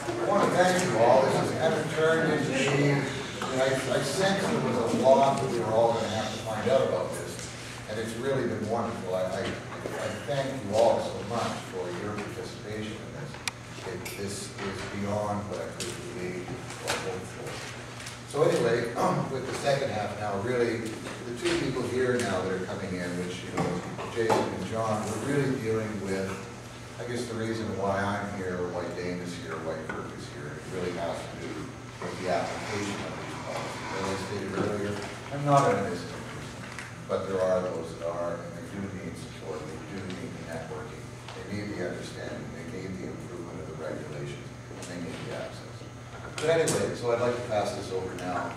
I want to thank you all. This has kind of turned into me, and I sense there was a lot that we were all going to have to find out about this, and it's really been wonderful. I thank you all so much for your participation in this. This is beyond what I could believe or hope for. So anyway, with the second half now, really, the two people here now that are coming in, which, you know, Jason and John, we're really dealing with, I guess, the reason why I'm here, why Dane is here, why Kirk is here. It really has to do with the application of these policies. As I stated earlier, I'm not an innocent person, but there are those that are, and they do need support, they do need the networking, they need the understanding, they need the improvement of the regulations, and they need the access. But anyway, so I'd like to pass this over now.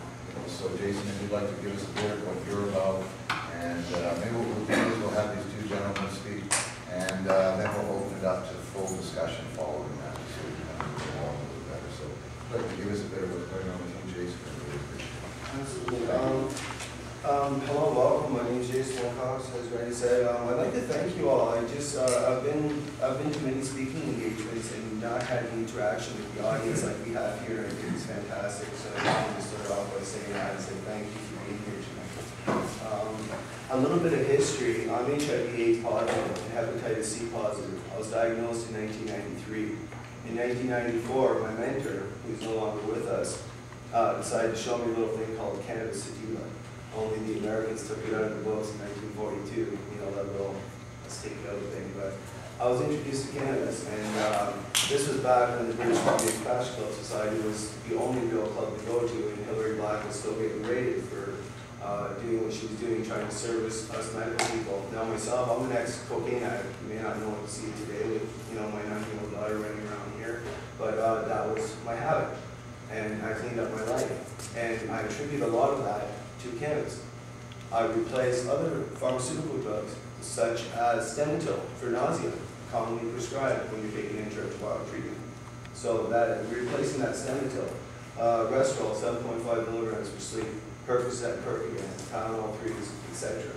So Jason, if you'd like to give us a bit of what you're about, and maybe what we'll do is we'll have these two gentlemen speak, and then we'll open it up to full discussion following that, so we can understand all a little better. So if you'd like to give us a bit of what's going on with you, Jason, I really appreciate it. Absolutely. Hello, welcome. My name is Jason Wilcox, as Randy said. I'd like to thank you all. I've been to many speaking engagements and not had any interaction with the audience like we have here, and I think it's fantastic. So I want to start off by saying that and say thank you for being here tonight. A little bit of history. I'm HIV/AIDS positive and hepatitis C positive. I was diagnosed in 1993. In 1994, my mentor, who's no longer with us, decided to show me a little thing called Cannabis sativa. Only the Americans took it out of the books in 1942, you know, that little stick it out thing. But I was introduced to cannabis, and this was back when the British Columbia Tobacco Club Society was the only real club to go to, and Hillary Black was still getting rated for doing what she was doing, trying to service us medical people. Now myself, I'm an ex-cocaine addict. You may not know what you see today with, you know, my 9-year-old daughter running around here, but that was my habit, and I cleaned up my life. And I attribute a lot of that to cannabis. I replaced other pharmaceutical drugs, such as Stemetil for nausea, commonly prescribed when you're taking intraviral treatment. So that replacing that Stemetil, Restorol, 7.5 milligrams for sleep, Percocet, Percodan, Tylenol 3s, etc.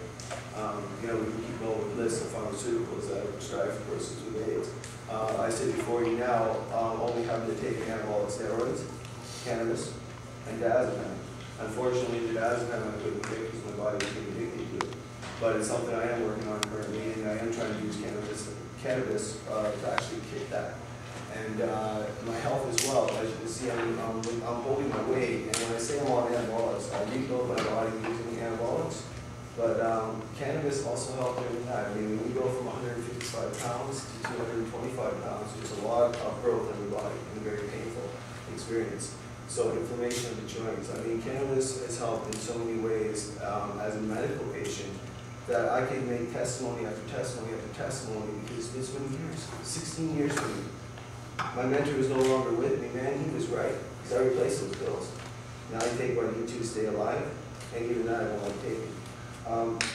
You know, we can keep going with lists of pharmaceuticals that are prescribed for persons with AIDS. I said before you now, only having to take anabolic steroids, cannabis, and diazepam. Unfortunately, the diazepam I couldn't take because my body was getting addicted to it. But it's something I am working on currently, and I am trying to use cannabis to actually kick that. And my health as well. As you can see, I'm holding my weight, and when I say I'm on anabolics, I rebuild my body using anabolics. But cannabis also helped me with that. I mean, when you go from 155 pounds to 225 pounds, there's a lot of growth in the body, and a very painful experience. So inflammation of the joints. I mean, cannabis has helped in so many ways as a medical patient that I can make testimony after testimony after testimony, because it's been years, 16 years for me. My mentor was no longer with me, man, he was right, because I replaced those pills. Now I take what I need to stay alive, and even that I don't like taking.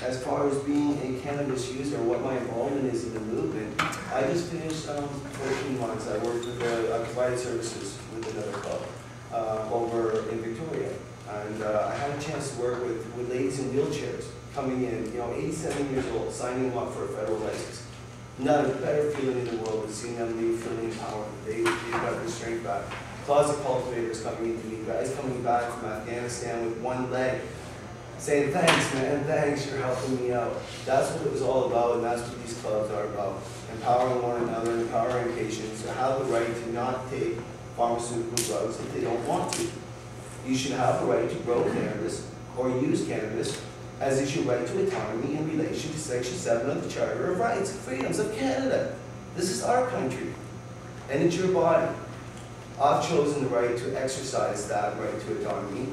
As far as being a cannabis user, what my involvement is in the movement, I just finished 14 months. I worked with, I provided services with another club over in Victoria. And I had a chance to work with ladies in wheelchairs coming in, you know, 87 years old, signing them up for a federal license. Not a better feeling in the world than seeing them leave feeling empowered. They've got their strength back. Closet cultivators coming into me, guys coming back from Afghanistan with one leg, saying, thanks, man, thanks, you're helping me out. That's what it was all about, and that's what these clubs are about. Empowering one another, empowering patients to have the right to not take pharmaceutical drugs if they don't want to. You should have the right to grow cannabis or use cannabis, as is your right to autonomy in relation to Section 7 of the Charter of Rights and Freedoms of Canada. This is our country, and it's your body. I've chosen the right to exercise that right to autonomy.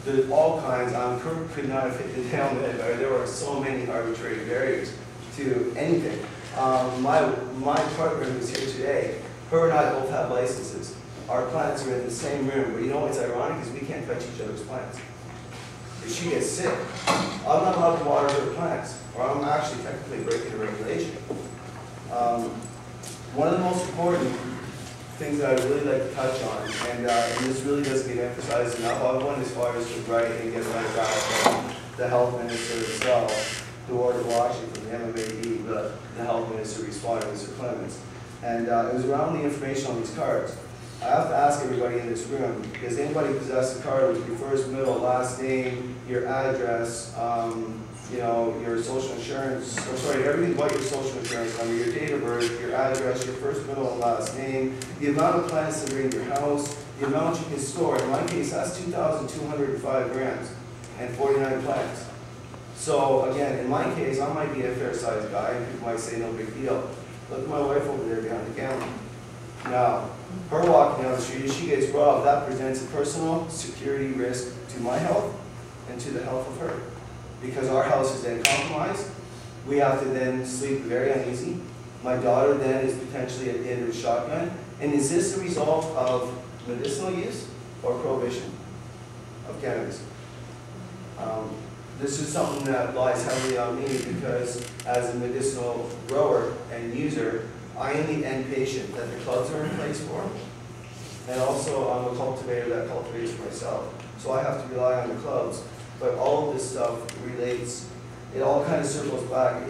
There's all kinds. Kirk could not have hit the nail on the head. There were so many arbitrary barriers to anything. My partner who's here today, her and I both have licenses. Our plants are in the same room, but you know what's ironic is we can't touch each other's plants. If she gets sick, I'm not allowed to water her plants, or I'm actually technically breaking a regulation. One of the most important things that I'd really like to touch on, and this really doesn't get emphasized enough, I went as far as to write and get a letter back from the health minister himself, the Ward of Washington, the MMAR, the health minister responded, Mr. Clements. And it was around the information on these cards. I have to ask everybody in this room, does anybody possess a card with your first, middle, last name, your address, you know, your social insurance, I'm sorry, everything but your social insurance number, your date of birth, your address, your first, middle, and last name, the amount of plants that are in your house, the amount you can store. In my case, that's 2,205 grams and 49 plants. So again, in my case, I might be a fair-sized guy, and people might say no big deal. Look at my wife over there behind the counter. Now, her walking down the street, if she gets robbed, that presents a personal security risk to my health and to the health of her. Because our house is then compromised, we have to then sleep very uneasy. My daughter then is potentially at the end of a shotgun. And is this a result of medicinal use or prohibition of cannabis? This is something that lies heavily on me because as a medicinal grower and user, I am the end patient that the clubs are in place for. And also I'm a cultivator that cultivates for myself. So I have to rely on the clubs. But all of this stuff relates, it all kind of circles back.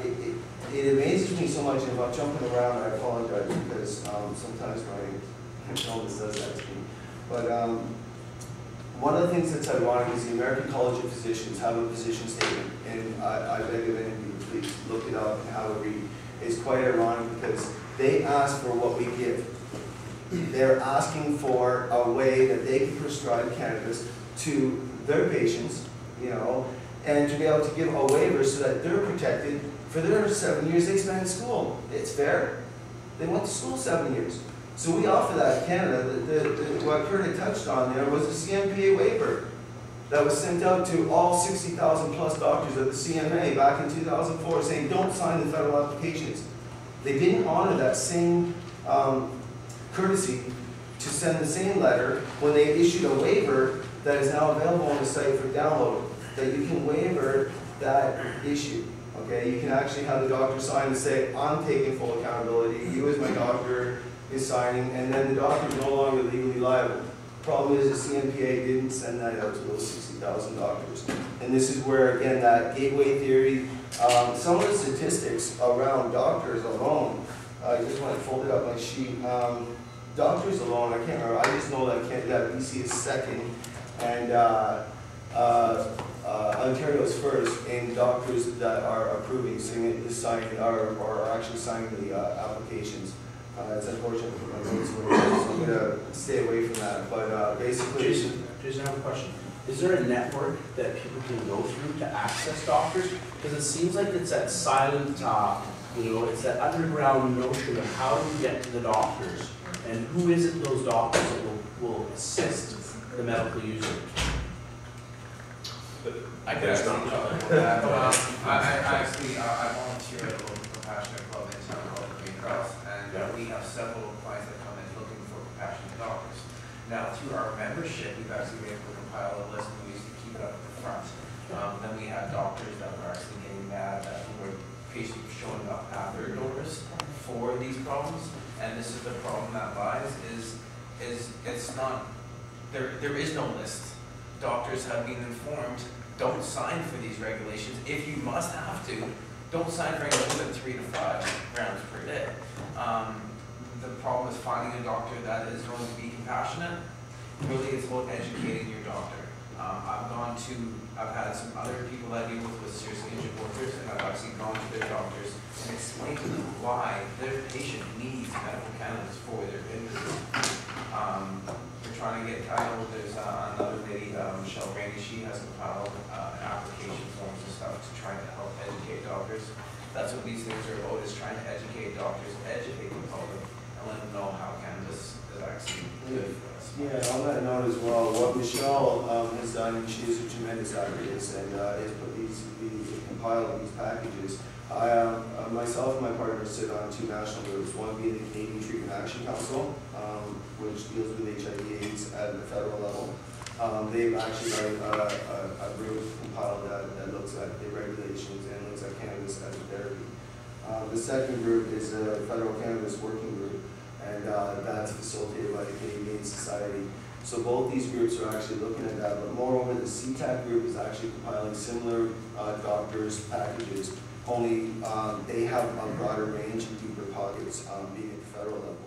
It amazes me so much, and if I'm jumping around, I apologize because sometimes my illness does that to me. But one of the things that's ironic is the American College of Physicians have a position statement, and I beg of any of you, please look it up and have a read. It's quite ironic because they ask for what we give. They're asking for a way that they can prescribe cannabis to their patients, you know, and to be able to give a waiver so that they're protected for their 7 years they spent in school. It's fair. They went to school 7 years. So we offer that in Canada. What Kirk had touched on there was a CMPA waiver that was sent out to all 60,000 plus doctors of the CMA back in 2004 saying don't sign the federal applications. They didn't honor that same courtesy to send the same letter when they issued a waiver that is now available on the site for download, that you can waiver that issue. Okay, you can actually have the doctor sign and say, I'm taking full accountability, you as my doctor is signing, and then the doctor is no longer legally liable. Problem is the CMPA didn't send that out to those 60,000 doctors. And this is where, again, that gateway theory, some of the statistics around doctors alone, I just want to fold up my sheet. Doctors alone, I can't remember, I just know that BC is second, and Ontario's first in doctors that are approving, signing, or actually signing the applications. It's unfortunate for my notes, so I'm going to stay away from that. But basically, Jason, I have a question. Is there a network that people can go through to access doctors? Because it seems like it's that silent, it's that underground notion of how do we get to the doctors, and who is it those doctors that will assist the medical user? I could actually talk about that. I volunteer at a local compassionate club in town called Wilcox, and we have several clients that come in looking for compassionate doctors. Now, through our membership, we've actually been able to compile a list, and we used to keep it up at the front. Then we have doctors that were actually getting mad at who were patients showing up at their doors for these problems, and this is the problem that lies, is it's not, there is no list. Doctors have been informed, don't sign for these regulations. If you must have to, don't sign for any more than 3 to 5 grams per day. The problem is finding a doctor that is going to be compassionate. Really, it's about educating your doctor. I've had some other people that I deal with seriously injured workers, and I've actually gone to their doctors and explained to them why their patient needs medical cannabis for their injuries. We're trying to get, I know there's another lady, Michelle Randy, she has compiled application forms and stuff to try to help educate doctors. That's what these things are about, is trying to educate doctors, educate the public, and let them know how cannabis is actually good for us. yeah, on that note as well, what Michelle has done, and she is a tremendous advocate, and has put compiled these packages. Myself and my partner sit on 2 national groups, one being the Canadian Treatment Action Council, which deals with HIV/AIDS at the federal level. They've actually got a group compiled that looks at the regulations and looks at cannabis as a therapy. The second group is the Federal Cannabis Working Group, and that's facilitated by the Canadian Society. So both these groups are actually looking at that, but moreover, the CTAC group is actually compiling similar doctors' packages, only they have a broader range and deeper pockets being at the federal level.